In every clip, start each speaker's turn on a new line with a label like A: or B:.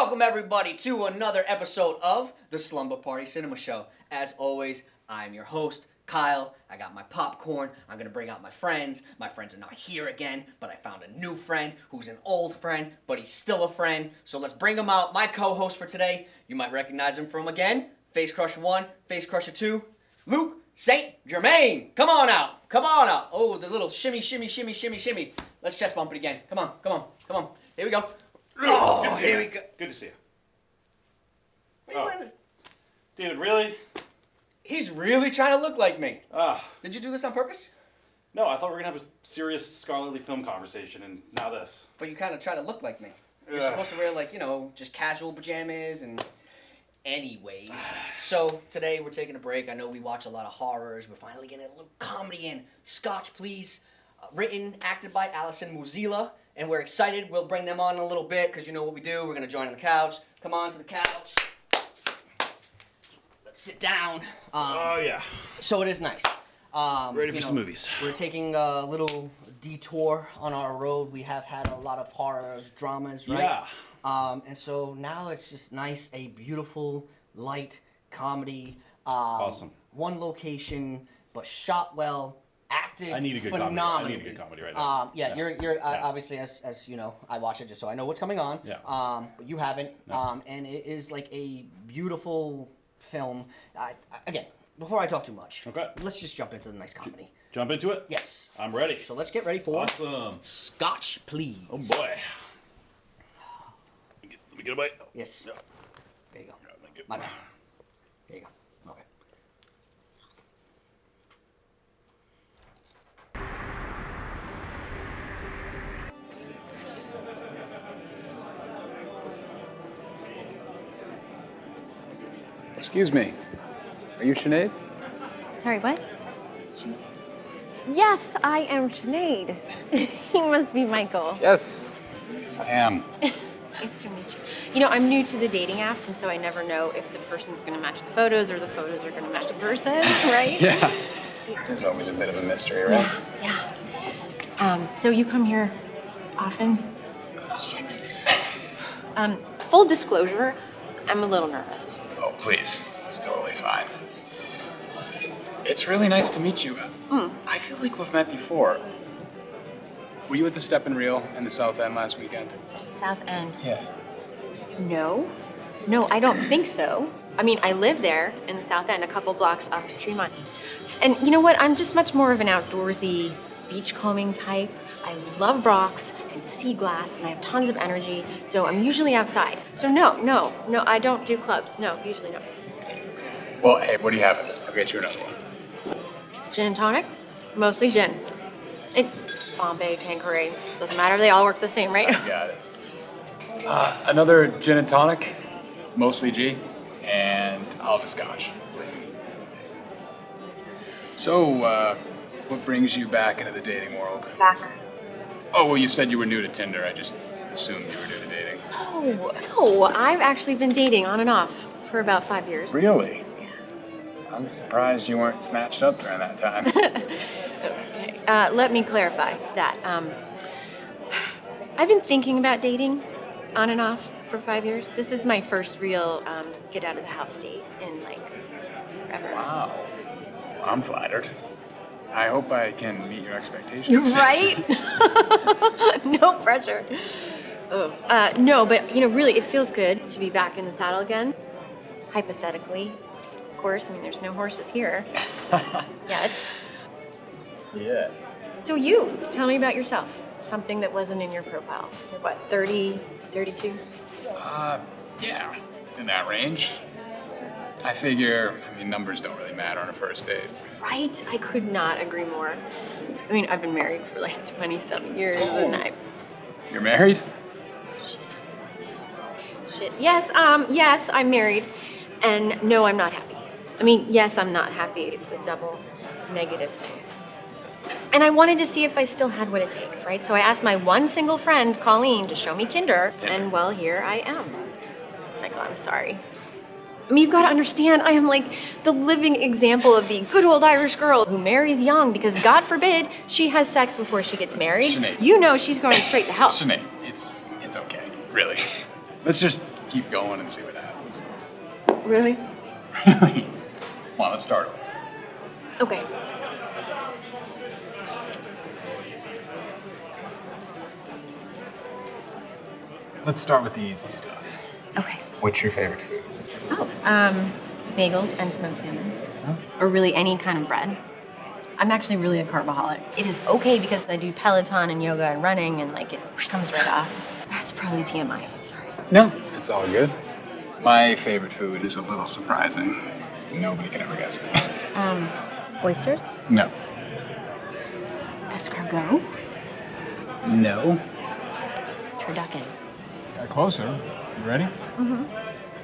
A: Welcome everybody to another episode of the Slumber Party Cinema Show. As always, I'm your host, Kyle. I got my popcorn. I'm gonna bring out my friends. My friends are not here again, but I found a new friend who's an old friend, but he's still a friend. So let's bring him out. My co-host for today, you might recognize him from again, Face Crusher 1, Face Crusher 2, Luke St. Germain. Come on out. Come on out. Oh, the little shimmy, shimmy, shimmy, shimmy, shimmy. Let's chest bump it again. Come on, come on, come on. Here we go. Oh, here we go.
B: Good to see you.
A: What are you wearing this?
B: Dude, really?
A: He's really trying to look like me.
B: Ah.
A: Did you do this on purpose?
B: No, I thought we were going to have a serious scholarly film conversation, and now this.
A: But you kind of try to look like me. You're supposed to wear, like, you know, just casual pajamas and... Anyways, so today we're taking a break. I know we watch a lot of horrors. We're finally getting a little comedy in. Scotch, please. Written, acted by Alyson Muzila. And we're excited. We'll bring them on in a little bit because you know what we do. We're going to join on the couch. Come on to the couch. Let's sit down.
B: Oh, yeah.
A: So it is nice.
B: Ready for some movies.
A: We're taking a little detour on our road. We have had a lot of horrors, dramas, right?
B: Yeah.
A: And so now it's just nice, a beautiful, light comedy.
B: Awesome.
A: One location, but shot well, acted
B: I need a good
A: phenomenally.
B: comedy. I need a good comedy right now.
A: Yeah. You're obviously, as you know, I watch it just so I know what's coming on.
B: Yeah.
A: But you haven't.
B: No.
A: And it is like a beautiful film. Again, before I talk too much,
B: Okay.
A: let's just jump into the nice comedy.
B: Jump into it?
A: Yes.
B: I'm ready.
A: So let's get ready for
B: Awesome.
A: Scotch, please.
B: Oh, boy. Let me get a bite.
A: Yes.
B: Yeah.
A: There you go.
B: Yeah, thank you.
A: My bad. There you go. Okay.
C: Excuse me. Are you Sinead?
D: Sorry, what? Yes, I am Sinead. He must be Michael.
C: Yes. Yes, I am.
D: Nice to meet you. You know, I'm new to the dating apps, and so I never know if the person's going to match the photos or the photos are going to match the person, right?
C: Yeah. There's always a bit of a mystery, right?
D: Yeah. So you come here often? Shit. Full disclosure, I'm a little nervous.
C: Oh, please. It's totally fine. It's really nice to meet you. I feel like we've met before. Were you at the Step and Reel in the South End last weekend?
D: South End.
C: Yeah.
D: No, I don't think so. I mean, I live there in the South End, a couple blocks up Tremont. And you know what? I'm just much more of an outdoorsy, beachcombing type. I love rocks and sea glass, and I have tons of energy, so I'm usually outside. So no, I don't do clubs. No, usually no.
C: Well, hey, what do you have? I'll get you another one.
D: Gin and tonic? Mostly gin. And Bombay, Tanqueray, doesn't matter, they all work the same, right?
C: Got it. Another gin and tonic, mostly G, and I'll have a scotch, please. So, what brings you back into the dating world?
D: Back.
C: Oh, well, you said you were new to Tinder. I just assumed you were new to dating.
D: Oh, no, I've actually been dating on and off for about 5 years.
C: Really? I'm surprised you weren't snatched up during that time.
D: Okay. Let me clarify that. I've been thinking about dating on and off for 5 years. This is my first real get out of the house date in like forever.
C: Wow. I'm flattered. I hope I can meet your expectations.
D: Right? No pressure. Oh, no, but you know, really, it feels good to be back in the saddle again. Hypothetically, of course. I mean, there's no horses here yet.
C: Yeah.
D: So you, tell me about yourself. Something that wasn't in your profile. You're what, 30, 32?
C: Yeah, in that range. I figure, numbers don't really matter on a first date.
D: Right? I could not agree more. I mean, I've been married for like 27 years and
C: You're married?
D: Shit. Yes, I'm married. And no, I'm not happy. I mean, yes, I'm not happy. It's the double negative thing. And I wanted to see if I still had what it takes, right? So I asked my one single friend, Colleen, to show me Kinder. And well, here I am. Michael, I'm sorry. I mean, you've got to understand, I am like the living example of the good old Irish girl who marries young because, God forbid, she has sex before she gets married.
C: Sinead.
D: You know she's going straight to hell.
C: Sinead, it's okay, really. Let's just keep going and see what happens.
D: Really?
C: Really? Well, let's start over.
D: Okay.
C: Let's start with the easy stuff.
D: Okay.
C: What's your favorite food?
D: Oh, bagels and smoked salmon.
C: Huh?
D: Or really any kind of bread. I'm actually really a carboholic. It is okay because I do Peloton and yoga and running and like it comes right off. That's probably TMI. Sorry.
C: No, it's all good. My favorite food is a little surprising. Nobody can ever guess it.
D: Oysters?
C: No.
D: Escargot?
C: No.
D: Turducken.
C: Got closer. You ready? Mm-hmm.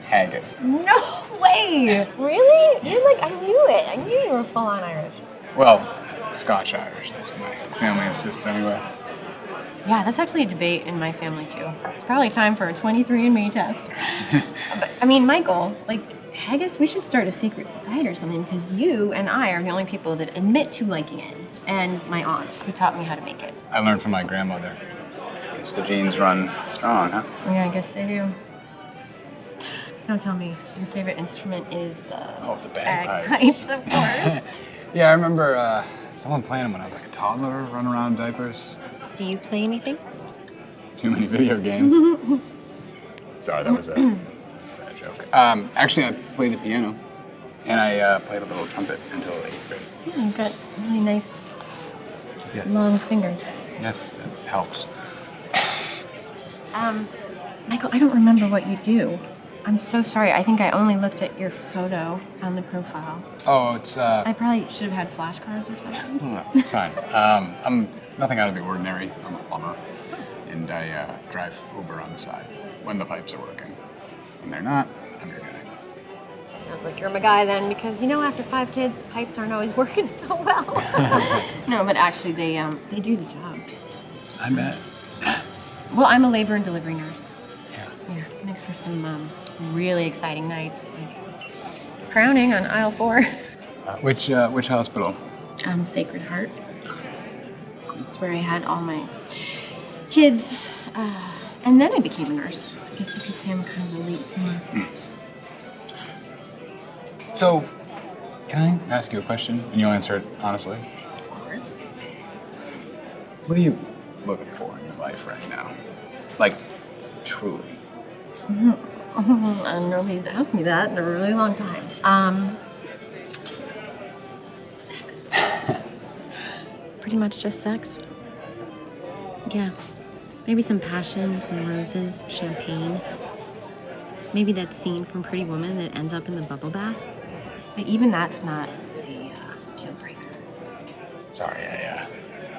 C: Haggis.
D: No way! Really? You're like, I knew it. I knew you were full on Irish.
C: Well, Scotch Irish. That's what my family insists anyway.
D: Yeah, that's actually a debate in my family too. It's probably time for a 23andMe test. But, I mean, Michael, like, haggis, we should start a secret society or something because you and I are the only people that admit to liking it. And my aunt, who taught me how to make it.
C: I learned from my grandmother. Guess the genes run strong, huh?
D: Yeah, I guess they do. Don't tell me your favorite instrument is the
C: The bagpipes.
D: bagpipes, of course.
C: Yeah, I remember someone playing them when I was like a toddler, running around in diapers.
D: Do you play anything?
C: Too many video games. Sorry, that was a bad joke. Actually, I played the piano, and I played a little trumpet until 8th grade.
D: Yeah, you've got really nice
C: Yes.
D: long fingers.
C: Yes, that helps.
D: Michael, I don't remember what you do. I'm so sorry. I think I only looked at your photo on the profile.
C: Oh, it's
D: I probably should have had flashcards or something.
C: no, it's fine. I'm nothing out of the ordinary. I'm a plumber, and I drive Uber on the side when the pipes are working. When they're not, I'm your guy.
D: Sounds like you're my guy then, because you know after 5 kids, the pipes aren't always working so well. No, but actually they do the job.
C: I bet.
D: Well, I'm a labor and delivery nurse.
C: Yeah.
D: Yeah, makes for some really exciting nights. Like crowning on aisle 4.
C: Which hospital?
D: Sacred Heart. That's where I had all my kids. And then I became a nurse. I guess you could say I'm kind of a late teen.
C: So, can I ask you a question and you'll answer it honestly?
D: Of course.
C: What are you looking for in your life right now? Like, truly.
D: Nobody's asked me that in a really long time. Sex.
E: Pretty much just sex. Yeah. Maybe some passion, some roses, champagne. Maybe that scene from Pretty Woman that ends up in the bubble bath.
D: But even that's not a deal breaker.
C: Sorry, I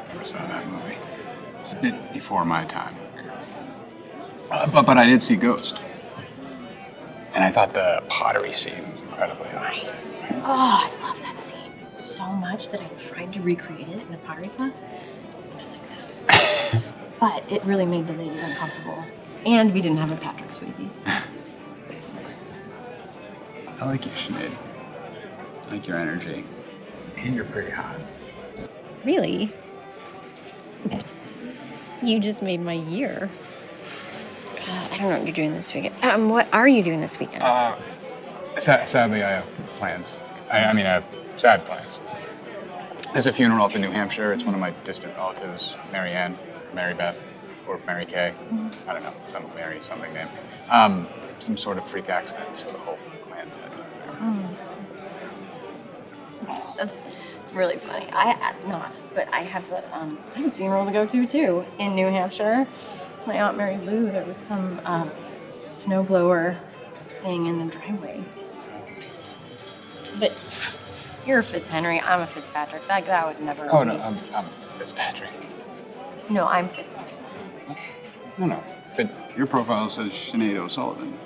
C: never saw that movie. It's a bit before my time. But I did see Ghost. And I thought the pottery scene was incredibly
D: Right. Oh, I love that scene so much that I tried to recreate it in a pottery class. But it really made the ladies uncomfortable. And we didn't have a Patrick Swayze.
C: I like you, Sinead. I like your energy. And you're pretty hot.
E: Really? You just made my year. I don't know what you're doing this weekend. What are you doing this weekend?
C: Sadly, I have plans. I mean, I have sad plans. There's a funeral up in New Hampshire. It's one of my distant relatives, Mary Ann, Mary Beth, or Mary Kay. I don't know, some Mary something name. Some sort of freak accident, so the whole clan's headed.
D: That's really funny. But I have a funeral to go to too in New Hampshire. It's my Aunt Mary Lou. There was some snowblower thing in the driveway. But you're a Fitzhenry. I'm a Fitzpatrick. That would never.
C: Oh,
D: be.
C: no, I'm Fitzpatrick.
D: No, I'm Fitzpatrick.
C: No. But your profile says Sinead O'Sullivan.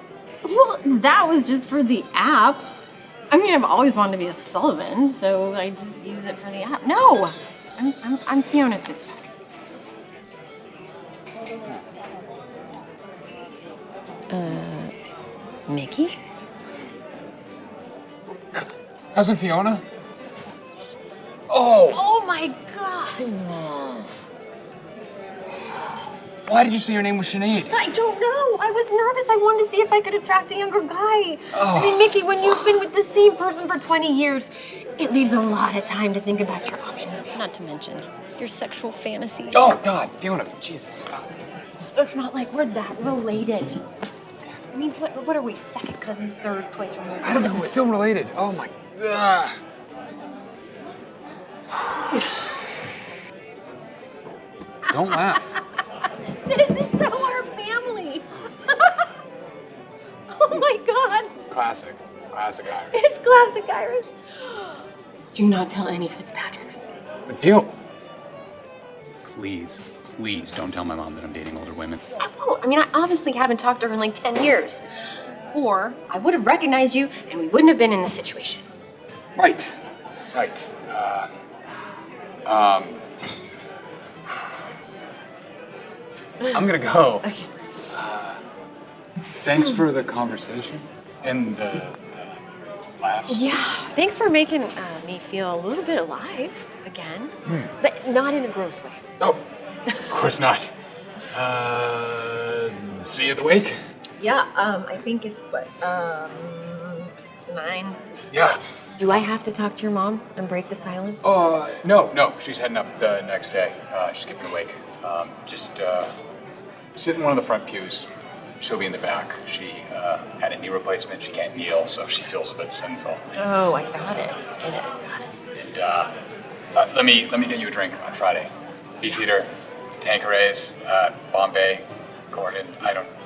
D: Well, that was just for the app. I mean, I've always wanted to be a Sullivan, so I just use it for the app. No, I'm Fiona Fitzpatrick.
E: Mickey?
C: Cousin Fiona? Oh!
D: Oh my God!
C: Why did you say your name was Sinead?
D: I don't know. I was nervous. I wanted to see if I could attract a younger guy. I mean, Mickey, when you've been with the same person for 20 years, it leaves a lot of time to think about your options. Not to mention your sexual fantasies.
C: Oh, God, Fiona, Jesus, stop.
D: It's not like we're that related. I mean, what are we? Second cousins, third, twice removed?
C: I don't know, it's still related. Oh, my... Ugh. Don't laugh.
D: This is so our family. Oh my God.
C: Classic. Classic Irish.
D: It's classic Irish. Do not tell any Fitzpatricks.
C: Big deal.
F: Please, please don't tell my mom that I'm dating older women.
D: I won't. I mean, I obviously haven't talked to her in like 10 years. Or I would have recognized you and we wouldn't have been in this situation.
C: Right. Right. I'm gonna go.
D: Okay.
C: Thanks for the conversation and the laughs.
D: Yeah. Thanks for making me feel a little bit alive again. But not in a gross way.
C: Oh, of course not. See you at the wake?
D: Yeah, I think it's what, 6 to 9.
C: Yeah.
D: Do I have to talk to your mom and break the silence?
C: No. She's heading up the next day. She's skipping the wake. Just sit in one of the front pews. She'll be in the back. She had a knee replacement. She can't kneel, so she feels a bit sinful.
D: Oh, I got it. Get it. Got it.
C: And let me get you a drink on Friday. Beefeater, Tanquerays, Bombay, Gordon.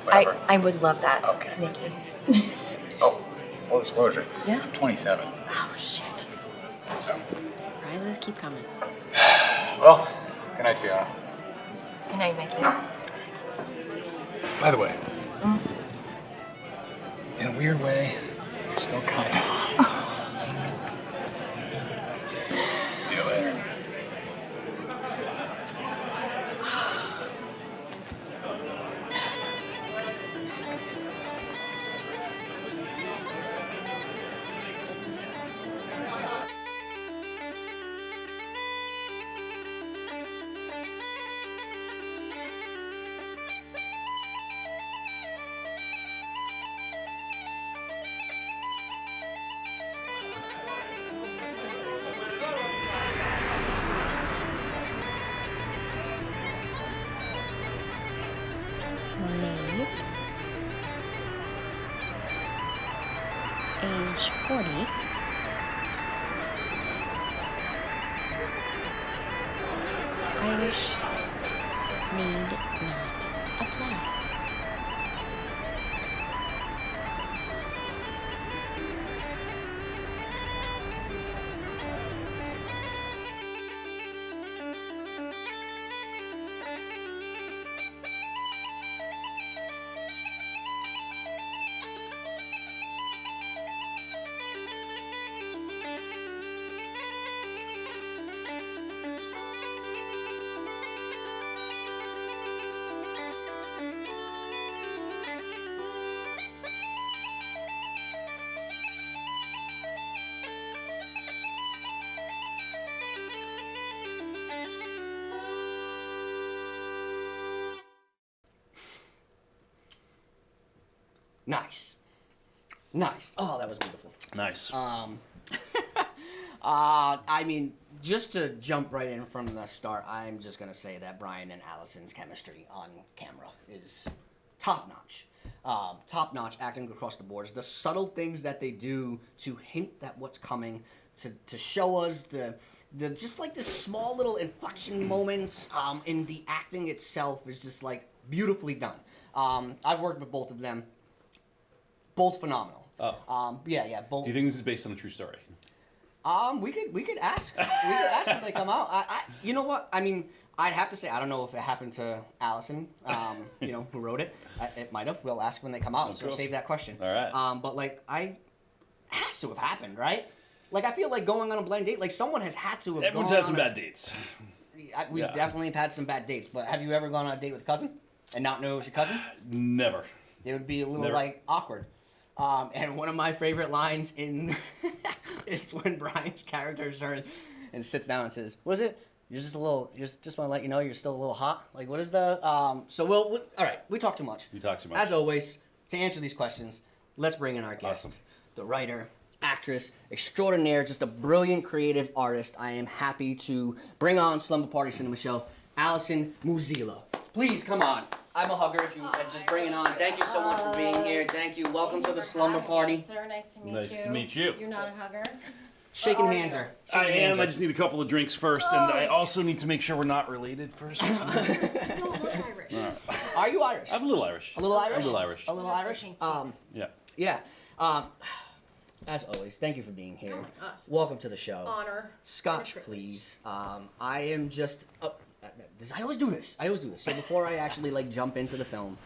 C: Whatever.
D: I would love that.
C: Okay.
D: Nikki.
C: Oh, full disclosure.
D: Yeah?
C: I'm 27.
D: Oh, shit.
C: So,
E: Surprises keep coming.
C: well, good night, Fiona.
D: Good night, Mickey.
C: By the way, in a weird way, you're still kind of. See you later.
E: Name. Age 40. Irish. Need not apply.
A: Nice. Oh, that was beautiful.
B: Nice.
A: I mean, just to jump right in from the start, I'm just gonna say that Brian and Alyson's chemistry on camera is top notch. Top notch acting across the boards. The subtle things that they do to hint that what's coming, to show us the just like the small little inflection moments in the acting itself is just like beautifully done. I've worked with both of them. Both phenomenal.
B: Oh.
A: Yeah, both.
B: Do you think this is based on a true story?
A: We could ask. We could ask when they come out. You know what? I mean, I'd have to say I don't know if it happened to Alyson. Who wrote it. It might have. We'll ask when they come out. So
B: cool.
A: save that question.
B: All right.
A: But like, it has to have happened, right? Like, I feel like going on a blind date, like someone has had to have.
B: Everyone's had some bad dates.
A: We definitely have had some bad dates. But have you ever gone on a date with a cousin and not know it was your cousin?
B: Never.
A: It would be a little
B: Never.
A: like awkward. And one of my favorite lines in is when Brian's character turns and sits down and says, "Was it You're just a little. Just want to let you know you're still a little hot. Like, what is the? So all right. We talk too much.
B: You talk too much.
A: As always, to answer these questions, let's bring in our guest,
B: Awesome.
A: the writer, actress extraordinaire, just a brilliant creative artist. I am happy to bring on Slumber Party Cinema Show, Alyson Muzila. Please come on. I'm a hugger if you just bring it on. Thank you so much for being here. Thank you. Welcome to the Slumber Party.
D: Sir, nice to meet you.
B: Nice to meet you.
D: You're not a hugger?
A: Shaking hands are.
B: I
A: shaking hands
B: am.
A: are-
B: I just need a couple of drinks first, and I also need to make sure we're not related first.
D: You don't look Irish.
A: Are you Irish?
B: I'm a little Irish.
A: A little Irish?
B: I'm a little Irish.
A: A little
D: That's
A: Irish?
D: okay,
B: Yeah.
A: Yeah. As always, thank you for being here.
D: Oh my gosh.
A: Welcome to the show.
D: Honor.
A: Scotch,
D: And a privilege.
A: please. I am just. I always do this. So before I actually jump into the film,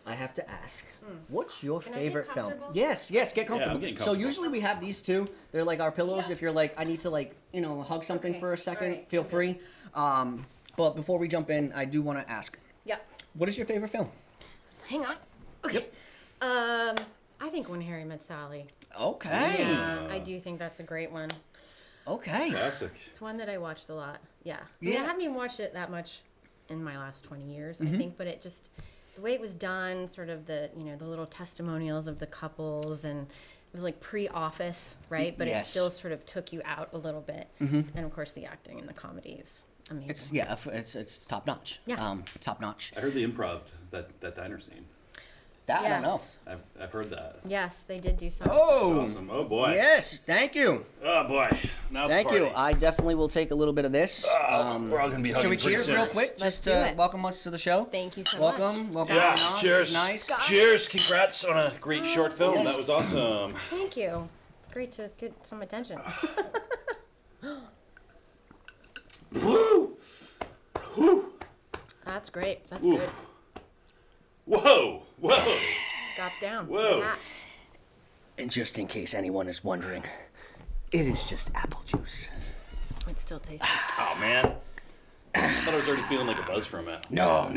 A: I have to ask, what's your
D: I get
A: favorite film?
D: comfortable?
A: Yes, get comfortable.
B: I'm getting
A: So
B: comfortable.
A: usually we have these two. They're like our pillows.
D: Yeah.
A: If you're like, I need to hug something
D: Okay,
A: for a second,
D: alright,
A: feel
D: okay.
A: free. But before we jump in, I do want to ask,
D: Yeah.
A: what is your favorite film?
D: Hang on. Okay. I think When Harry Met Sally.
A: Okay.
D: Yeah, I do think that's a great one.
A: Okay.
B: Classic.
D: It's one that I watched a lot. Yeah. I mean,
A: Yeah.
D: I haven't even watched it that much in my last 20 years,
A: Mm-hmm.
D: I think, but it just, the way it was done, sort of the little testimonials of the couples, and it was like pre-Office, right? But
A: yes.
D: it still sort of took you out a little bit. And of course the acting and the comedy is amazing.
A: It's top notch.
D: Yeah.
A: Top notch.
B: I heard the improv, that diner scene.
A: That I don't know.
D: Yes.
B: I've heard that.
D: Yes, they did do something.
A: Oh.
B: Awesome. Oh boy.
A: Yes. Thank you.
B: Oh boy. Now it's
A: Thank
B: party.
A: you. I definitely will take a little bit of this.
B: We're all gonna be hugging
A: Should we
B: pretty
A: cheers
B: soon.
A: real quick?
D: Let's
A: Just
D: do
A: to
D: it.
A: welcome us to the show.
D: Thank you so
A: Welcome.
D: much.
A: Welcome.
B: Yeah.
A: This is
B: Cheers.
A: Nice.
B: Cheers. Congrats on a great short film.
A: Yes.
B: That was awesome.
D: Thank you. Great to get some attention.
B: Woo. Woo.
D: That's great. That's
B: Oof.
D: good.
B: Whoa. Whoa.
D: Scotch down.
B: Whoa.
D: Yeah.
A: And just in case anyone is wondering, it is just apple juice.
D: It still tastes
B: Oh man. I thought I was already feeling like a buzz for a minute.
A: No.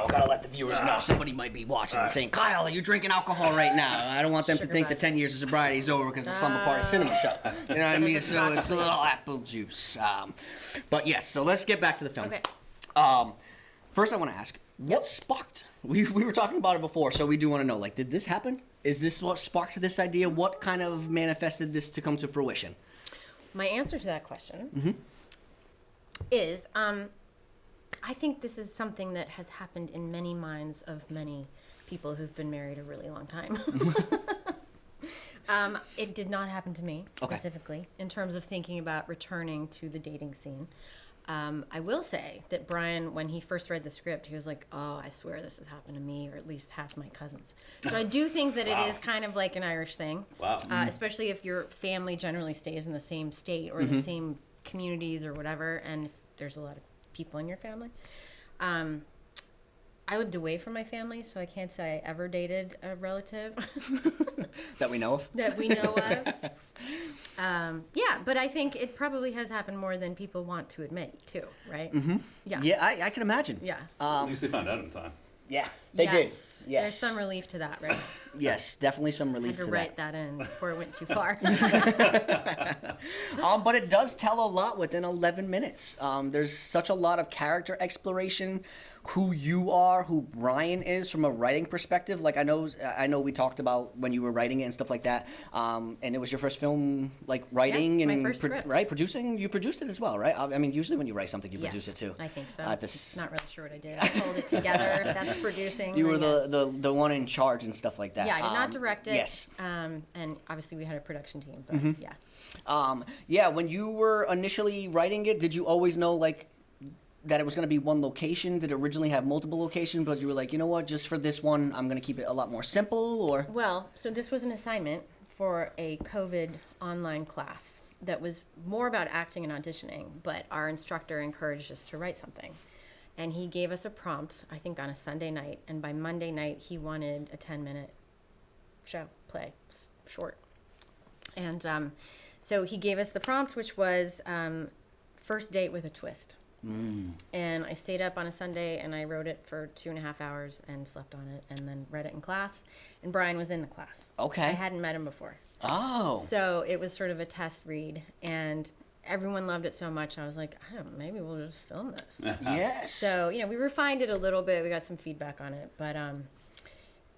A: Gotta let the viewers know. Somebody might be watching and saying, Kyle, are you drinking alcohol right now? I don't want them to
D: Sugar
A: think the
D: buzz.
A: 10 years of sobriety is over because it's the Slumber Party Cinema Show. You know what I mean? So it's a little apple juice. But yes, so let's get back to the film.
D: Okay.
A: First, I want to ask, what sparked? We were talking about it before, so we do want to know, did this happen? Is this what sparked this idea? What kind of manifested this to come to fruition?
D: My answer to that question is I think this is something that has happened in many minds of many people who've been married a really long time. It did not happen to me specifically in terms of thinking about returning to the dating scene. I will say that Brian, when he first read the script, he was like, oh, I swear this has happened to me, or at least half my cousins. So I do think that it is kind of like an Irish thing,
B: Wow.
D: especially if your family generally stays in the same state or the same communities or whatever, and if there's a lot of people in your family. I lived away from my family, so I can't say I ever dated a relative
A: That we know of?
D: that we know of. Yeah, but I think it probably has happened more than people want to admit, too, right? Mm-hmm. Yeah.
A: Yeah, I can imagine.
D: Yeah.
B: At least they found out in time.
A: Yeah, they
D: yes.
A: did. Yes.
D: There's some relief to that, right?
A: Yes, definitely some
D: I
A: relief
D: had to
A: to
D: write that in before it went too far.
A: But it does tell a lot within 11 minutes. There's such a lot of character exploration, who you are, who Brian is from a writing perspective. I know we talked about when you were writing it and stuff like that. And it was your first film, writing
D: it's my
A: and
D: first script.
A: right, producing. You produced it as well, right? I mean, usually when you write something, you produce it too.
D: I think so.
A: This-
D: Not really sure what I did. I pulled it together. If that's producing.
A: You were
D: then yes.
A: the one in charge and stuff like that.
D: Yeah, I did not direct it.
A: Yes.
D: And obviously we had a production team, but yeah.
A: Yeah, when you were initially writing it, did you always know that it was going to be one location? Did it originally have multiple locations, but you were like, you know what, just for this one, I'm going to keep it a lot more simple, or?
D: Well, so this was an assignment for a COVID online class that was more about acting and auditioning, but our instructor encouraged us to write something. And he gave us a prompt, I think on a Sunday night, and by Monday night he wanted a 10-minute play, short. And so he gave us the prompt, which was first date with a twist. And I stayed up on a Sunday and I wrote it for 2.5 hours and slept on it and then read it in class. And Brian was in the class.
A: Okay.
D: I hadn't met him before.
A: Oh.
D: So it was sort of a test read. And
E: everyone loved it so much. I was like, I don't know, maybe we'll just film this.
A: Yes.
E: So, we refined it a little bit. We got some feedback on it. But,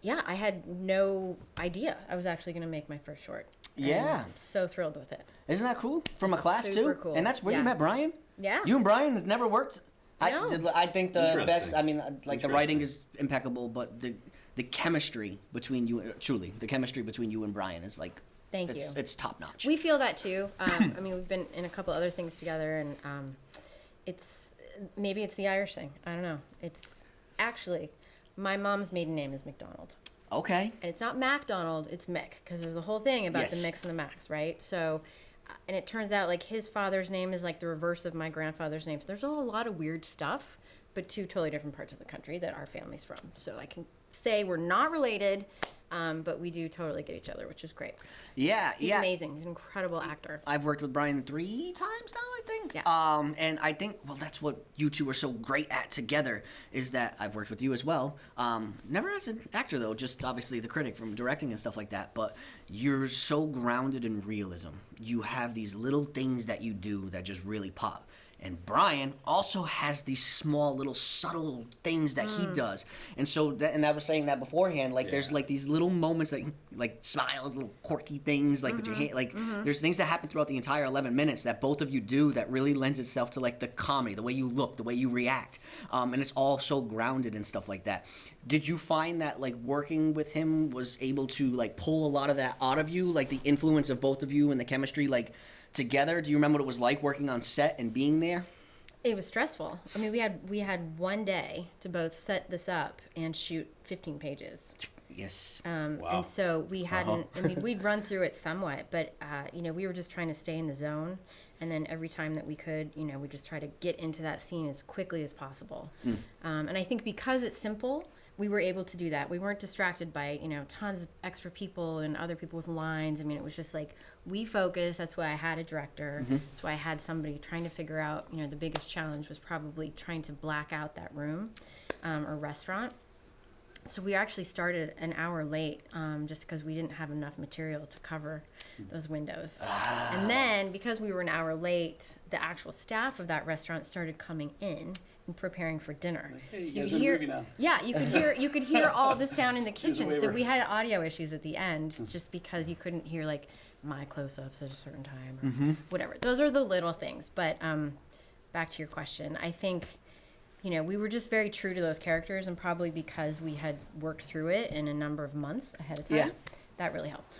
E: yeah, I had no idea I was actually going to make my first short.
A: Yeah.
E: I'm so thrilled with it.
A: Isn't that cool? From a class
E: Super
A: too?
E: cool.
A: And that's where you
E: Yeah.
A: met Brian?
E: Yeah.
A: You and Brian have never worked?
E: No.
A: I think the
B: Interesting.
A: best, I mean, like the writing is
B: Interesting.
A: impeccable, but the chemistry between you, truly, the chemistry between you and Brian is like,
E: Thank
A: it's,
E: you.
A: it's top notch.
E: We feel that too. I mean, we've been in a couple other things together, and maybe it's the Irish thing. I don't know. It's actually, my mom's maiden name is McDonald.
A: Okay.
E: And it's not MacDonald, it's Mick, because there's a whole thing about
A: Yes.
E: the Micks and the Macs, right? So, and it turns out like his father's name is like the reverse of my grandfather's name. So there's a lot of weird stuff, but two totally different parts of the country that our family's from. So I can say we're not related, but we do totally get each other, which is great.
A: Yeah,
E: He's
A: yeah.
E: amazing. He's an incredible actor.
A: I've worked with Brian 3 times now, I think.
E: Yeah.
A: And I think, well, that's what you two are so great at together, is that I've worked with you as well. Never as an actor, though, just obviously the critic from directing and stuff like that. But you're so grounded in realism. You have these little things that you do that just really pop. And Brian also has these small little subtle things that he does. And so, and I was saying that beforehand, like there's like these little moments like smiles, little quirky things, like with your hand, like there's things that happen throughout the entire 11 minutes that both of you do that really lends itself to like the comedy, the way you look, the way you react. And it's all so grounded and stuff like that. Did you find that like working with him was able to like pull a lot of that out of you, like the influence of both of you and the chemistry, like together? Do you remember what it was like working on set and being there?
E: It was stressful. I mean, we had one day to both set this up and shoot 15 pages.
A: Yes.
B: Wow.
E: And so we hadn't, I mean, we'd run through it somewhat, but, we were just trying to stay in the zone. And then every time that we could, we just try to get into that scene as quickly as possible. And I think because it's simple, we were able to do that. We weren't distracted by, tons of extra people and other people with lines. I mean, it was just like, we focused. That's why I had a director. That's why I had somebody trying to figure out, the biggest challenge was probably trying to black out that room or restaurant. So we actually started an hour late just because we didn't have enough material to cover those windows. And then because we were an hour late, the actual staff of that restaurant started coming in and preparing for dinner.
B: Hey, you
E: So
B: guys
E: could
B: in the
E: hear,
B: movie now.
E: yeah, you could hear all the sound in the
B: Here's a
E: kitchen. So
B: waiver.
E: we had audio issues at the end just because you couldn't hear like my close-ups at a certain time or whatever. Those are the little things. But back to your question, I think we were just very true to those characters, and probably because we had worked through it in a number of months ahead of time,
A: Yeah.
E: that really helped.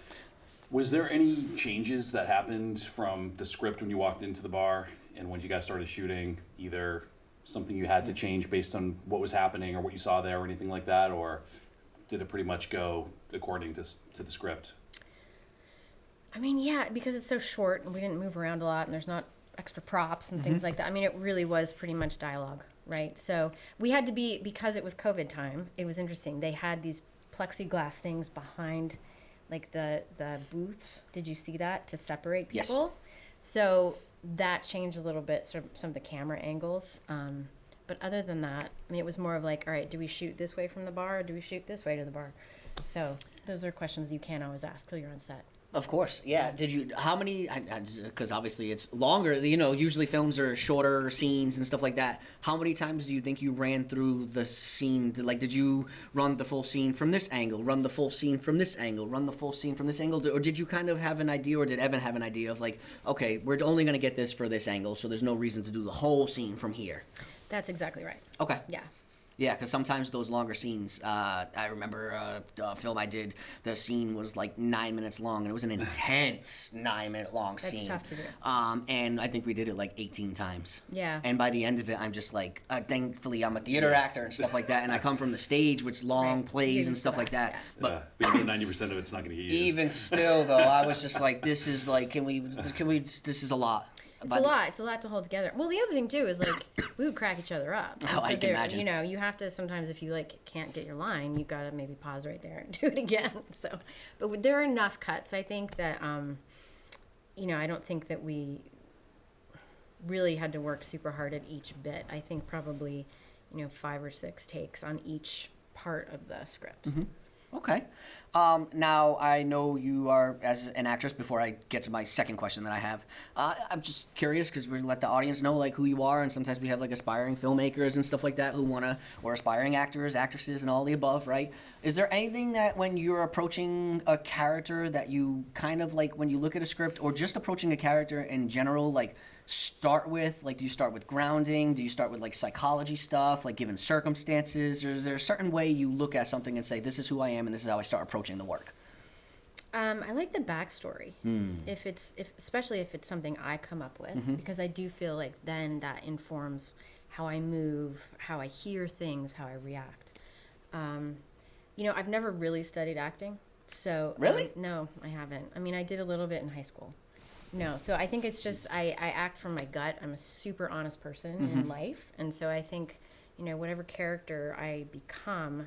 B: Was there any changes that happened from the script when you walked into the bar and when you guys started shooting? Either something you had to change based on what was happening or what you saw there or anything like that, or did it pretty much go according to the script?
E: I mean, yeah, because it's so short and we didn't move around a lot and there's not extra props and things like that. I mean, it really was pretty much dialogue, right? So we had to be, because it was COVID time, it was interesting. They had these plexiglass things behind like the booths. Did you see that? To separate
A: Yes.
E: people. So that changed a little bit, some of the camera angles. But other than that, I mean, it was more of like, all right, do we shoot this way from the bar or do we shoot this way to the bar? So those are questions you can't always ask till you're on set.
A: Of course, yeah. Did you? How many? Because obviously it's longer. Usually films are shorter scenes and stuff like that. How many times do you think you ran through the scene? Did you run the full scene from this angle? Run the full scene from this angle? Run the full scene from this angle? Or did you kind of have an idea, or did Evan have an idea of like, okay, we're only gonna get this for this angle, so there's no reason to do the whole scene from here?
E: That's exactly right.
A: Okay.
E: Yeah.
A: Yeah, because sometimes those longer scenes, I remember a film I did, the scene was like 9 minutes long, and it was an intense 9-minute long
E: That's
A: scene.
E: tough to do.
A: And I think we did it like 18 times.
E: Yeah.
A: And by the end of it, I'm just like, thankfully I'm a theater actor and stuff like that, and I come from the stage, which long
E: Right.
A: plays
E: You're
A: and
E: used
A: stuff
E: to
A: like
E: that,
A: that.
E: yeah.
A: But
B: Yeah, 90% of it's not going to get used.
A: even still, though, I was just like, this is like, can we, this is a lot.
E: It's a lot. It's a lot to hold together. Well, the other thing too is like we would crack each other up. And
A: Oh, I can imagine.
E: You have to sometimes, if you like can't get your line, you gotta maybe pause right there and do it again. So, but there are enough cuts. I think that I don't think that we really had to work super hard at each bit. I think probably 5 or 6 takes on each part of the script.
A: Okay. Now, I know you are, as an actress, before I get to my second question that I have, I'm just curious because we let the audience know, like, who you are, and sometimes we have, like, aspiring filmmakers and stuff like that who want to, or aspiring actors, actresses, and all the above, right? Is there anything that when you're approaching a character that you kind of, like, when you look at a script, or just approaching a character in general, like, start with? Like, do you start with grounding? Do you start with, like, psychology stuff, like, given circumstances? Or is there a certain way you look at something and say, this is who I am and this is how I start approaching the work?
D: I like the backstory, especially if it's something I come up with, because I do feel like then that informs how I move, how I hear things, how I react. I've never really studied acting, so
A: Really?
D: No, I haven't. I mean, I did a little bit in high school. No, so I think it's just I act from my gut. I'm a super honest person in life, and so I think, whatever character I become,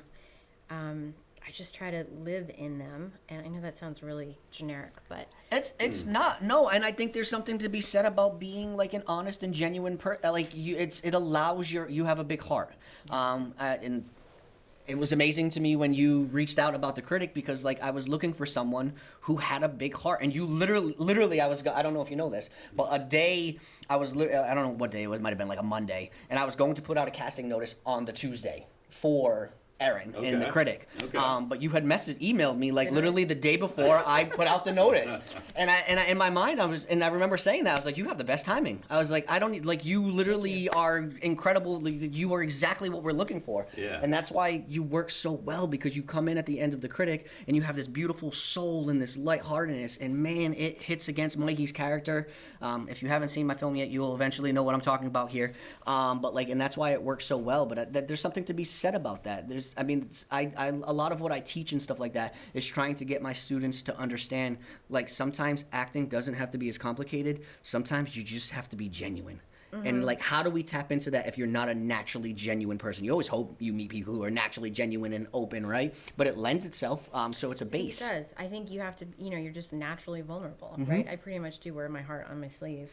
D: I just try to live in them. And I know that sounds really generic, but
A: It's not, no, and I think there's something to be said about being like an honest and genuine it allows you have a big heart, and it was amazing to me when you reached out about the critic, because like I was looking for someone who had a big heart, and you literally I don't know if you know this, but a day I don't know what day it was, might have been like a Monday, and I was going to put out a casting notice on the Tuesday for Aaron in the critic.
B: Okay.
A: But you had emailed me like literally the day before I put out the notice, and I in my mind I remember saying that I was like, you have the best timing. I was like, I don't need, like, you literally are incredible. Like, you are exactly what we're looking for.
B: Yeah.
A: And that's why you work so well, because you come in at the end of the critic and you have this beautiful soul and this lightheartedness, and man, it hits against Mikey's character. If you haven't seen my film yet, you'll eventually know what I'm talking about here. But like, and that's why it works so well. But there's something to be said about that. A lot of what I teach and stuff like that is trying to get my students to understand, like, sometimes acting doesn't have to be as complicated. Sometimes you just have to be genuine. And like, how do we tap into that if you're not a naturally genuine person? You always hope you meet people who are naturally genuine and open, right? But it lends itself, so it's a base.
D: it does. I think you have to, you're just naturally vulnerable, right? I pretty much do wear my heart on my sleeve.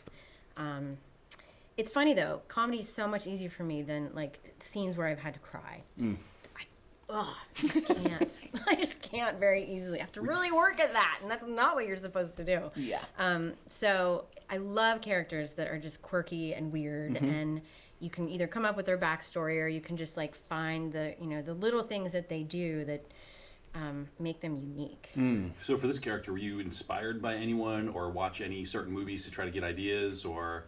D: It's funny though, comedy is so much easier for me than like scenes where I've had to cry. I just can't. I just can't very easily. I have to really work at that, and that's not what you're supposed to do.
A: Yeah.
D: So I love characters that are just quirky and weird, and you can either come up with their backstory, or you can just like find the the little things that they do that make them unique.
B: So for this character, were you inspired by anyone, or watch any certain movies to try to get ideas, or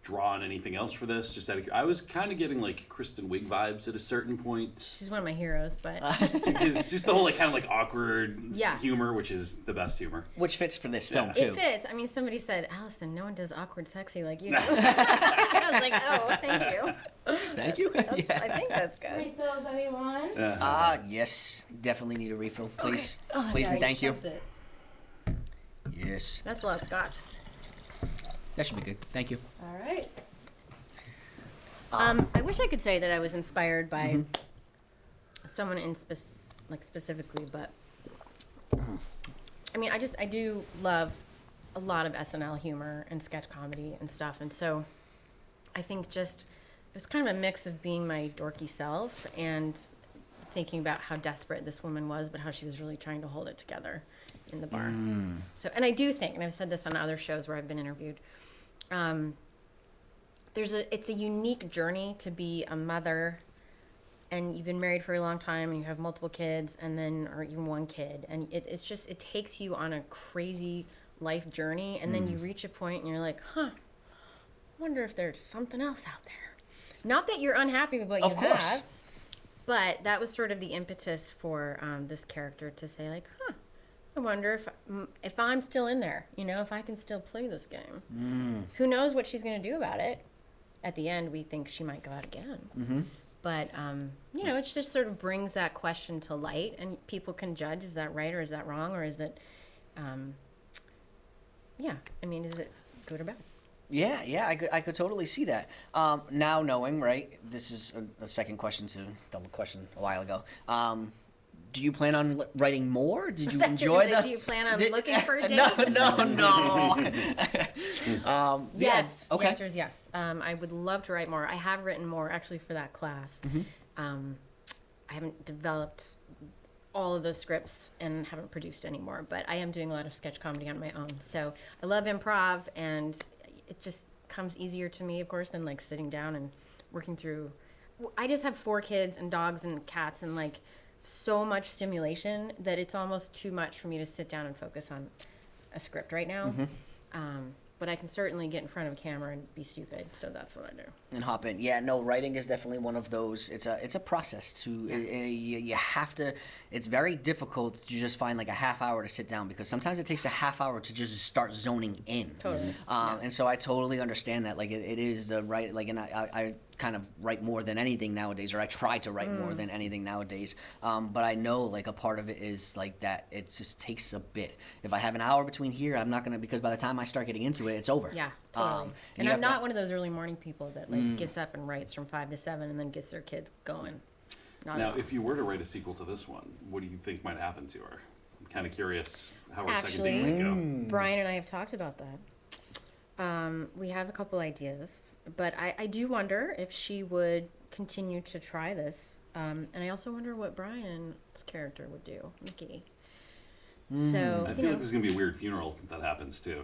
B: draw on anything else for this? I was kind of getting like Kristen Wiig vibes at a certain point.
D: She's one of my heroes, but
B: Because just the whole like kind of like awkward
D: Yeah.
B: humor, which is the best humor.
A: Which fits for this film
B: Yeah.
A: too.
D: it fits. I mean, somebody said, Alyson, no one does awkward sexy like you do. I was like, oh, thank you.
A: Thank you.
D: I think that's good.
E: Refills, anyone?
A: Yes, definitely need a refill, please.
E: Oh,
A: Please
E: yeah,
A: and thank you.
E: shoved it.
A: Yes,
D: That's a lot of scotch.
A: that should be good. Thank you.
E: All right.
D: I wish I could say that I was inspired by someone specifically, but I mean, I do love a lot of SNL humor and sketch comedy and stuff, and so I think just it was kind of a mix of being my dorky self and thinking about how desperate this woman was, but how she was really trying to hold it together in the bar. So, and I do think, and I've said this on other shows where I've been interviewed, it's a unique journey to be a mother, and you've been married for a long time, and you have multiple kids, or even one kid, and it takes you on a crazy life journey, and then you reach a point and you're like, I wonder if there's something else out there. Not that you're unhappy with what you
A: Of course.
D: have, but that was sort of the impetus for this character to say, like, I wonder if I'm still in there, if I can still play this game. Who knows what she's going to do about it? At the end, we think she might go out again. But, it just sort of brings that question to light, and people can judge, is that right or is that wrong, or is it, is it good or bad?
A: Yeah, I could totally see that. Now knowing, right, this is a second question to the question a while ago. Do you plan on writing more? Did you enjoy
D: Do you plan on looking for a date?
A: No.
D: Yes.
A: Okay.
D: The answer is yes. I would love to write more. I have written more actually for that class. I haven't developed all of those scripts and haven't produced anymore, but I am doing a lot of sketch comedy on my own. So I love improv, and it just comes easier to me, of course, than like sitting down and working through. I just have 4 kids and dogs and cats and like so much stimulation that it's almost too much for me to sit down and focus on a script right now. But I can certainly get in front of a camera and be stupid, so that's what I do.
A: And hop in. Yeah, no, writing is definitely one of those. It's a process to. You have to. It's very difficult to just find like a half hour to sit down, because sometimes it takes a half hour to just start zoning in.
D: Totally.
A: And so I totally understand that. Like it is the right. Like, and I kind of write more than anything nowadays, or I try to write more than anything nowadays. But I know like a part of it is like that. It just takes a bit. If I have an hour between here, I'm not gonna, because by the time I start getting into it, it's over.
D: Yeah, totally. And
A: you
D: I'm
A: have
D: not
A: to-
D: one of those early morning people that like gets up and writes from 5 to 7 and then gets their kids going. Not
B: Now,
D: at all.
B: if you were to write a sequel to this one, what do you think might happen to her? I'm kind of curious how her second
D: Actually,
B: date might go.
D: Brian and I have talked about that. We have a couple ideas, but I do wonder if she would continue to try this. And I also wonder what Brian's character would do, Mickey. So,
B: I
D: you
B: feel
D: know,
B: like this is gonna be a weird funeral that happens too.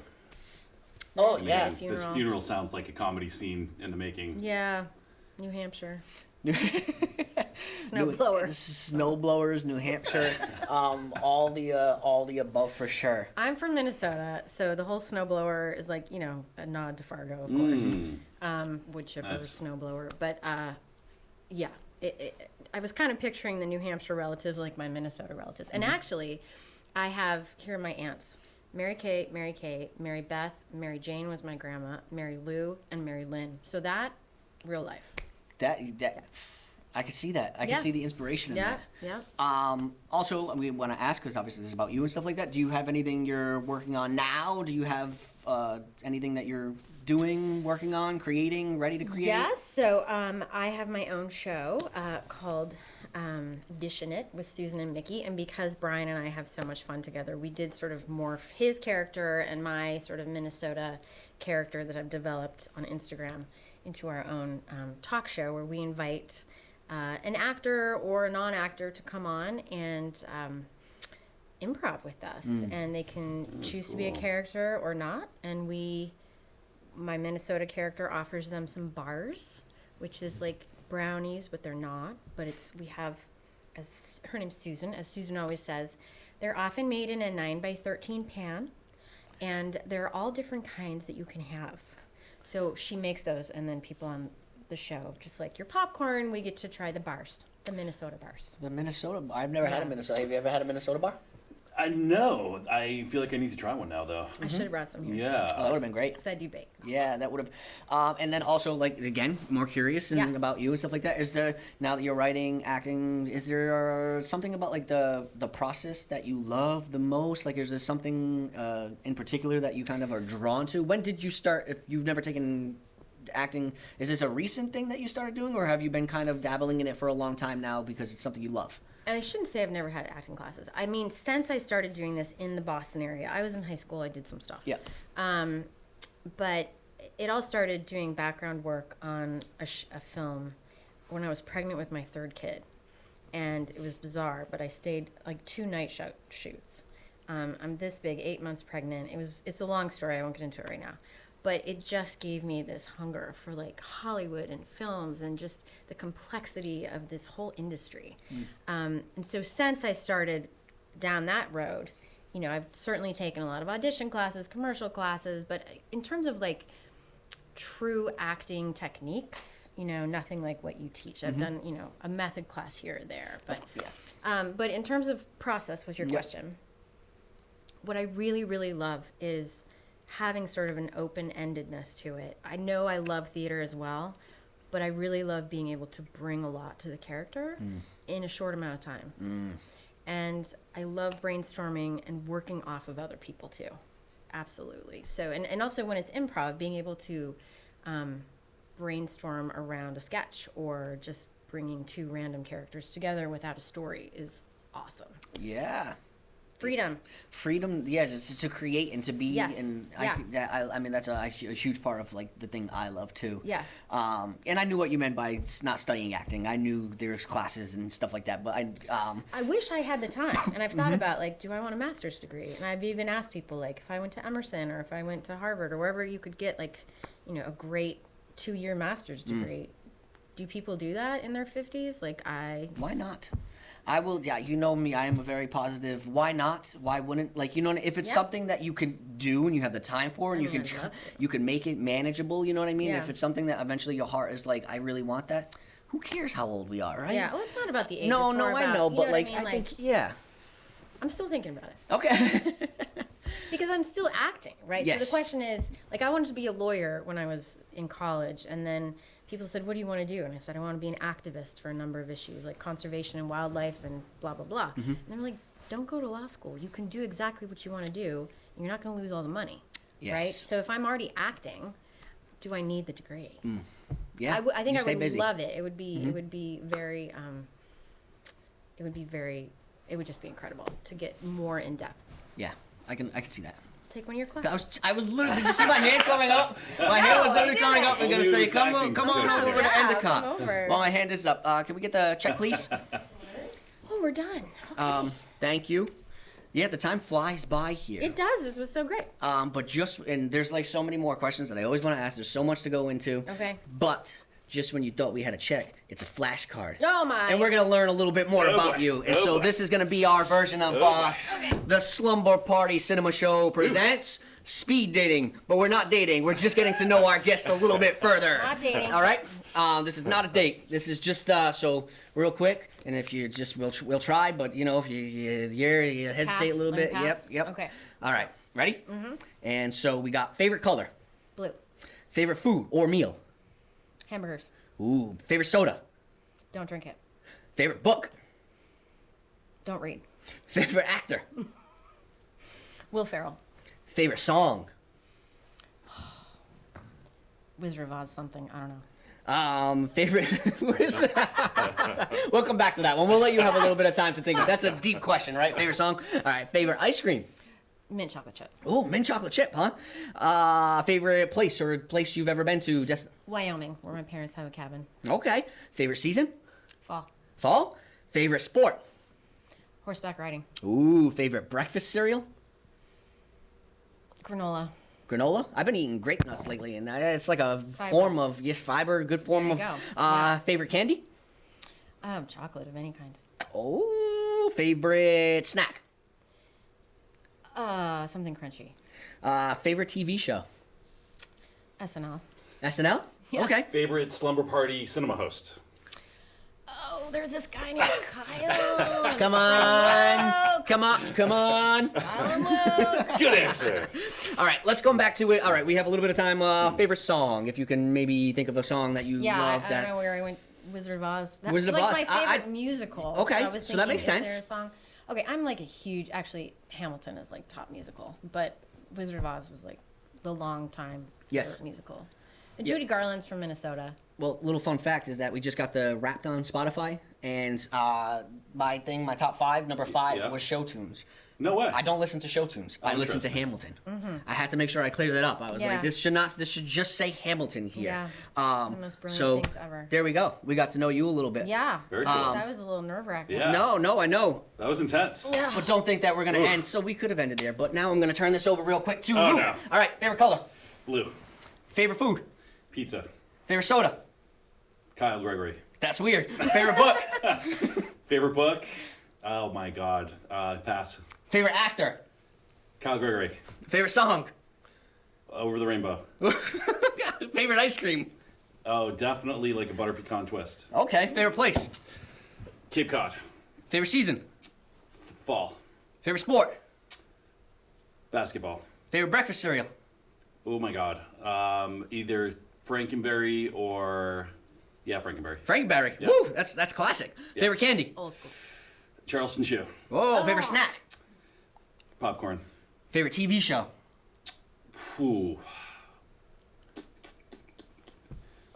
A: Oh
B: I
A: yeah.
B: mean, this
D: Funeral.
B: funeral sounds like a comedy scene in the making.
D: yeah, New Hampshire. Snowblower.
A: Snowblowers, New Hampshire, all the above for sure.
D: I'm from Minnesota, so the whole snowblower is like, you know, a nod to Fargo, of
B: Mm.
D: course. Wood chipper,
B: Nice.
D: snowblower. But yeah, I was kind of picturing the New Hampshire relatives like my Minnesota relatives. And actually, I have, here are my aunts. Mary Kate, Mary Beth, Mary Jane was my grandma, Mary Lou, and Mary Lynn. So that, real life.
A: That I can see that. I can
D: Yeah.
A: see the inspiration in
D: Yeah,
A: that.
D: yeah.
A: Also, we want to ask, because obviously this is about you and stuff like that. Do you have anything you're working on now? Do you have anything that you're doing, working on, creating, ready to create?
D: Yes, so I have my own show called Dishing It with Susan and Mickey, and because Brian and I have so much fun together, we did sort of morph his character and my sort of Minnesota character that I've developed on Instagram into our own talk show, where we invite an actor or a non-actor to come on and improv with us, and they can choose to be a
B: cool.
D: character or not, and my Minnesota character offers them some bars, which is like brownies, but they're not. But we have, as her name's Susan, as Susan always says, they're often made in a 9x13 pan, and they're all different kinds that you can have. So she makes those, and then people on the show, just like your popcorn, we get to try the bars, the Minnesota bars.
A: The Minnesota. I've never had a
D: Yeah.
A: Minnesota. Have you ever had a Minnesota bar?
B: I know. I feel like I need to try one now, though.
D: I should have brought some here.
A: Oh, that
B: Yeah.
A: would have been great.
D: Because I do bake.
A: Yeah, that would have. And then also, like, again, more curious and
D: Yeah.
A: about you and stuff like that. Is there, now that you're writing, acting, is there something about like the process that you love the most? Like, is there something in particular that you kind of are drawn to? When did you start? If you've never taken acting, is this a recent thing that you started doing, or have you been kind of dabbling in it for a long time now because it's something you love?
D: And I shouldn't say I've never had acting classes. I mean, since I started doing this in the Boston area, I was in high school, I did some stuff.
A: Yeah.
D: But it all started doing background work on a film when I was pregnant with my 3rd kid. And it was bizarre, but I stayed like 2 night shoots. I'm this big, 8 months pregnant. It's a long story, I won't get into it right now. But it just gave me this hunger for like Hollywood and films and just the complexity of this whole industry. And so since I started down that road, you know, I've certainly taken a lot of audition classes, commercial classes, but in terms of like true acting techniques, you know, nothing like what you teach. I've done, you know, a method class here or there, but in terms of process was your question. What I really, really love is having sort of an open-endedness to it. I know I love theater as well, but I really love being able to bring a lot to the character in a short amount of time. And I love brainstorming and working off of other people too. Absolutely. So, and also when it's improv, being able to brainstorm around a sketch or just bringing 2 random characters together without a story is awesome.
A: Yeah. Freedom, yeah, just to create and to be,
D: Yes.
A: and
D: Yeah.
A: I mean that's a huge part of like the thing I love too.
D: Yeah.
A: And I knew what you meant by not studying acting. I knew there's classes and stuff like that, but
D: I wish I had the time, and I've thought about like, do I want a master's degree? And I've even asked people like, if I went to Emerson or if I went to Harvard or wherever you could get like, a great 2-year master's degree. Do people do that in their 50s?
A: why not? I will. Yeah, you know me. I am a very positive. Why not? Why wouldn't? Like, if it's
D: Yeah.
A: something that you can do and you have the time for, and
D: I mean, I'd love to.
A: you can make it manageable. You know what I mean?
D: Yeah.
A: If it's something that eventually your heart is like, I really want that. Who cares how old we are, right?
D: Yeah. Well, it's not about the age.
A: No,
D: it's
A: no,
D: more
A: I
D: about,
A: know,
D: you
A: but
D: what
A: like,
D: I mean?
A: think, yeah.
D: I'm still thinking about it
A: Okay.
D: because I'm still acting, right? So
A: Yes.
D: the question is, like, I wanted to be a lawyer when I was in college, and then people said, what do you want to do? And I said, I want to be an activist for a number of issues, like conservation and wildlife and blah, blah, blah.
A: Mm-hmm.
D: And they're like, don't go to law school. You can do exactly what you want to do, and you're not going to lose all the money,
A: Yes.
D: right? So if I'm already acting, do I need the degree?
A: Yeah.
D: I think
A: you
D: I
A: stay
D: would
A: busy.
D: love it. It would be, it would be very, it would just be incredible to get more in depth.
A: Yeah, I can see that.
D: Take one of your classes.
A: I was literally. Did you see my hand coming up? My hand was literally
D: I
A: coming
D: didn't.
A: up and gonna
B: Only
A: say,
B: was
A: come
B: acting
A: on
B: good.
A: over to
D: Yeah,
A: Endicott.
D: come over.
A: While my hand is up, can we get the check, please?
D: Oh, we're done. Okay.
A: Thank you. Yeah, the time flies by here.
D: It does. This was so great.
A: But and there's like so many more questions that I always want to ask. There's so much to go into.
D: Okay.
A: But just when you thought we had a check, it's a flashcard.
D: Oh, my.
A: And we're gonna learn a little bit more
B: Oh,
A: about
B: boy.
A: you. And
B: Oh,
A: so
B: boy.
A: this is gonna be our version of the Slumber Party Cinema Show presents speed dating. But we're not dating. We're just getting to know our guests a little bit further.
D: Not dating.
A: All right. This is not a date. This is just so real quick. And if you just we'll try. But if you hesitate
D: Pass,
A: a little
D: let me
A: bit.
D: pass?
A: Yep.
D: Okay.
A: All right. Ready? Mm-hmm. And so we got favorite color,
D: Blue.
A: favorite food or meal.
D: Hamburgers.
A: Ooh, favorite soda,
D: Don't drink it.
A: favorite book,
D: Don't read.
A: favorite actor,
D: Will Ferrell.
A: favorite song,
D: Wizard of Oz something. I don't know.
A: favorite. What is that? We'll come back to that one. We'll let you have a little bit of time to think. That's a deep question, right? Favorite song. All right. Favorite ice cream.
D: Mint chocolate chip.
A: Ooh, mint chocolate chip, huh? Favorite place or place you've ever been to? Just
D: Wyoming, where my parents have a cabin.
A: okay. Favorite season.
D: Fall.
A: Fall. Favorite sport.
D: Horseback riding.
A: Ooh, favorite breakfast cereal.
D: Granola.
A: Granola. I've been eating grape nuts lately, and it's like a
D: Fiber.
A: form of fiber, good form
D: There
A: of.
D: you go. Yeah.
A: Favorite candy.
D: Chocolate of any kind.
A: Oh, favorite snack.
D: Something crunchy.
A: Favorite TV show.
D: SNL.
A: SNL.
D: Yeah.
A: Okay.
B: Favorite Slumber Party cinema host?
D: Oh, there's this guy named Kyle.
A: Come on. Come on. Come on.
D: Kyle and Luke.
B: Good answer.
A: All right, let's go back to it. All right, we have a little bit of time. Favorite song, if you can maybe think of a song that you
D: Yeah,
A: love.
D: I
A: that
D: don't know where I went. Wizard of Oz. That's
A: Wizard of
D: like
A: Oz.
D: my favorite
A: I-
D: musical.
A: Okay,
D: I was
A: so that
D: thinking,
A: makes
D: is there
A: sense.
D: a song? Okay, I'm like a huge. Actually, Hamilton is like top musical, but Wizard of Oz was like the long time
A: Yes.
D: musical. And Judy Garland's from Minnesota.
A: Well, little fun fact is that we just got the Wrapped on Spotify, and my top 5, number 5
B: Yeah.
A: was show tunes.
B: No way.
A: I don't listen to show tunes. I listen to
B: Interesting.
A: Hamilton. I had to make sure I cleared that up. I was
D: Yeah.
A: like, this should just say Hamilton here.
D: Yeah.
A: Um,
D: The most brilliant
A: so
D: things ever.
A: there we go. We got to know you a little bit.
D: Yeah.
B: Very cool.
D: That was a little nerve wracking.
B: Yeah.
A: No, I know.
B: That was intense.
D: Yeah.
A: But don't think that we're gonna
B: Oof.
A: end. So we could have ended there. But now I'm gonna turn this over real quick to
B: Oh,
A: you.
B: no.
A: All right. Favorite color.
B: Blue.
A: Favorite food.
B: Pizza.
A: Favorite soda.
B: Kyle Gregory.
A: That's weird. Favorite book.
B: Favorite book? Oh my God. Pass.
A: Favorite actor.
B: Kyle Gregory.
A: Favorite song.
B: Over the Rainbow.
A: Favorite ice cream.
B: Oh, definitely like a butter pecan twist.
A: Okay. Favorite place.
B: Cape Cod.
A: Favorite season.
B: Fall.
A: Favorite sport.
B: Basketball.
A: Favorite breakfast cereal.
B: Oh my God. Either Frankenberry or Frankenberry.
A: Frankenberry.
B: Yeah.
A: Woo, that's classic.
B: Yeah.
A: Favorite candy.
D: Old school.
B: Charleston Chew.
A: Whoa, favorite snack.
B: Popcorn.
A: Favorite TV show.
B: Ooh.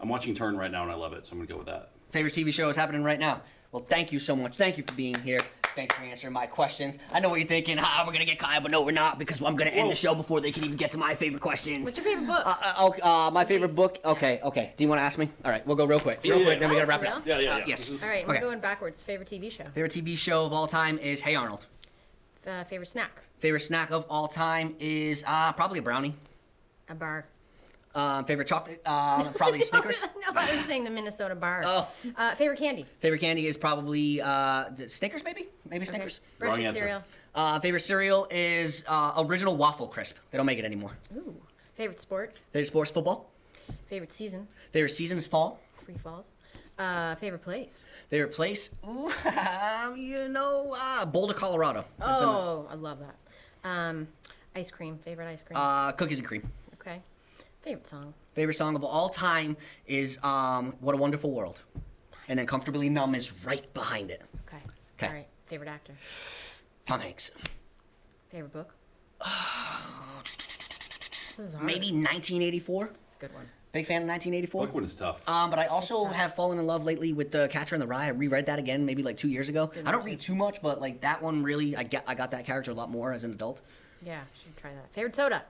B: I'm watching Turn right now and I love it, so I'm gonna go with that.
A: Favorite TV show is happening right now. Well, thank you so much. Thank you for being here. Thanks for answering my questions. I know what you're thinking. We're going to get Kyle, but no, we're not, because I'm going to end the show before they can even get to my favorite questions.
D: What's your favorite book?
A: My favorite book? Okay. Do you want to ask me? All right, we'll go real quick. Real quick, then we got to wrap it up.
B: Yeah.
A: Yes.
D: All right, we're going backwards. Favorite TV show?
A: Favorite TV show of all time is Hey Arnold.
D: Favorite snack?
A: Favorite snack of all time is probably a brownie.
D: A bar.
A: Favorite chocolate? Probably Snickers.
D: No, I was saying the Minnesota bar.
A: Oh.
D: Favorite candy?
A: Favorite candy is probably Snickers, maybe? Maybe Snickers.
D: Okay.
B: Wrong
D: Breakfast
B: answer.
D: cereal?
A: Favorite cereal is Original Waffle Crisp. They don't make it anymore.
D: Ooh. Favorite sport?
A: Favorite sports, football.
D: Favorite season?
A: Favorite season is fall.
D: 3 falls. Favorite place?
A: Favorite place? Ooh, Boulder, Colorado. It's been
D: Oh, I love that. Ice cream. Favorite ice cream?
A: cookies and cream.
D: Okay. Favorite song?
A: Favorite song of all time is What a Wonderful World. And then Comfortably Numb is right behind it.
D: Okay.
A: 'Kay.
D: All right. Favorite actor?
A: Tom Hanks.
D: Favorite book? This is hard.
A: Maybe 1984.
D: It's a good one.
A: Big fan of 1984.
B: Book one is tough.
A: But I also have fallen in love lately with The Catcher in the Rye. I reread that again maybe like 2 years ago. I don't read too much, but like that one really, I got that character a lot more as an adult.
D: Yeah, should try that. Favorite soda?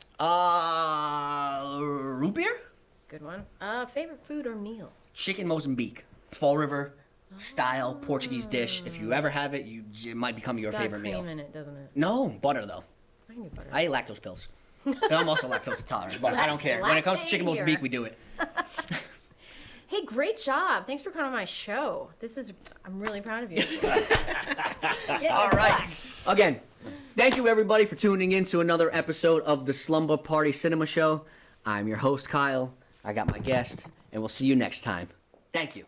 A: Root beer?
D: Good one. Favorite food or meal?
A: Chicken Mozambique. Fall River style Portuguese dish. If you ever have it, it might become your
D: It's got
A: favorite
D: cream
A: meal.
D: in it, doesn't it?
A: No, butter though.
D: I knew butter.
A: I eat lactose pills. I'm also lactose intolerant, but I don't care. When it comes to chicken
D: Lactate
A: Mozambique,
D: here.
A: we do it.
D: Hey, great job. Thanks for coming on my show. I'm really proud of you.
A: All right. Again, thank you everybody for tuning in to another episode of the Slumber Party Cinema Show. I'm your host, Kyle. I got my guest, and we'll see you next time. Thank you.